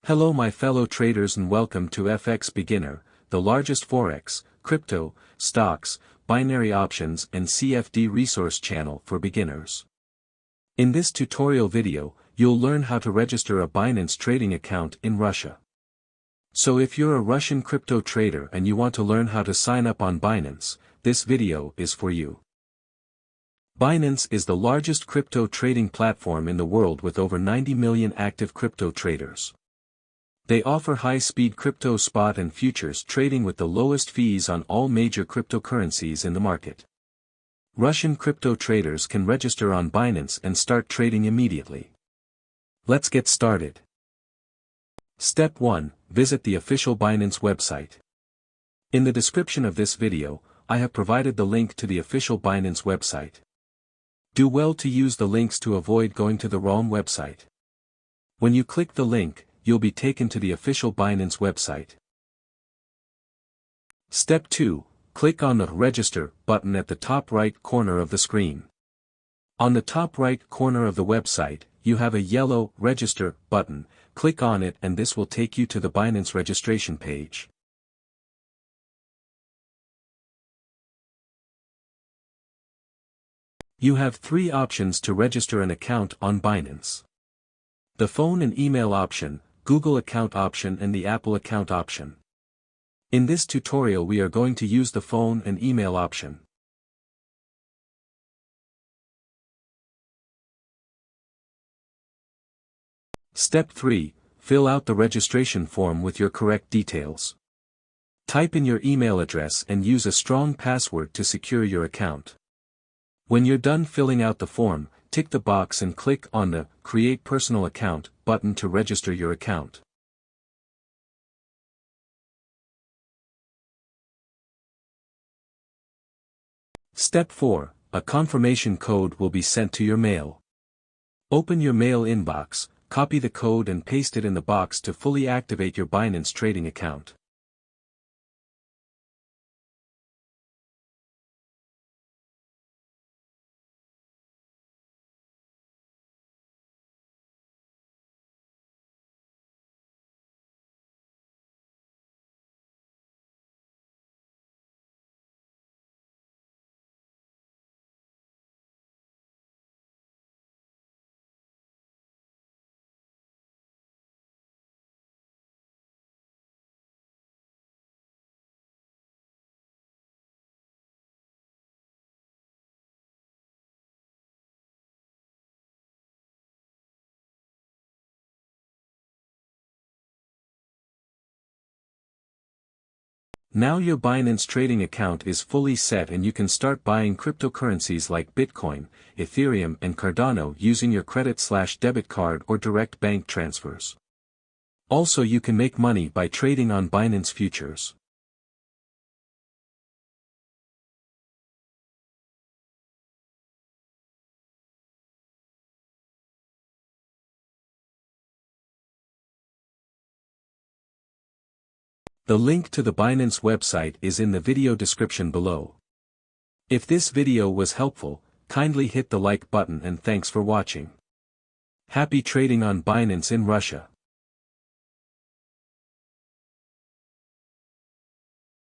Hello my fellow traders and welcome to FX Beginner, the largest forex, crypto, stocks, binary options and CFD resource channel for beginners. In this tutorial video, you'll learn how to register a Binance trading account in Russia. So if you're a Russian crypto trader and you want to learn how to sign up on Binance, this video is for you. Binance is the largest crypto trading platform in the world with over 90 million active crypto traders. They offer high-speed crypto spot and futures trading with the lowest fees on all major cryptocurrencies in the market. Russian crypto traders can register on Binance and start trading immediately. Let's get started. Step 1. Visit the official Binance website. In the description of this video, I have provided the link to the official Binance website. Do well to use the links to avoid going to the wrong website. When you click the link, you'll be taken to the official Binance website. Step 2. Click on the Register button at the top right corner of the screen. On the top right corner of the website, you have a yellow Register button. Click on it and this will take you to the Binance registration page. You have 3 options to register an account on Binance. The phone and email option, Google account option and the Apple account option. In this tutorial we are going to use the phone and email option. Step 3. Fill out the registration form with your correct details. Type in your email address and use a strong password to secure your account. When you're done filling out the form, tick the box and click on the Create Personal Account button to register your account. Step 4. A confirmation code will be sent to your mail. Open your mail inbox, copy the code and paste it in the box to fully activate your Binance trading account. Now your Binance trading account is fully set and you can start buying cryptocurrencies like Bitcoin, Ethereum and Cardano using your credit/debit card or direct bank transfers. Also you can make money by trading on Binance futures. The link to the Binance website is in the video description below. If this video was helpful, kindly hit the like button and thanks for watching. Happy trading on Binance in Russia.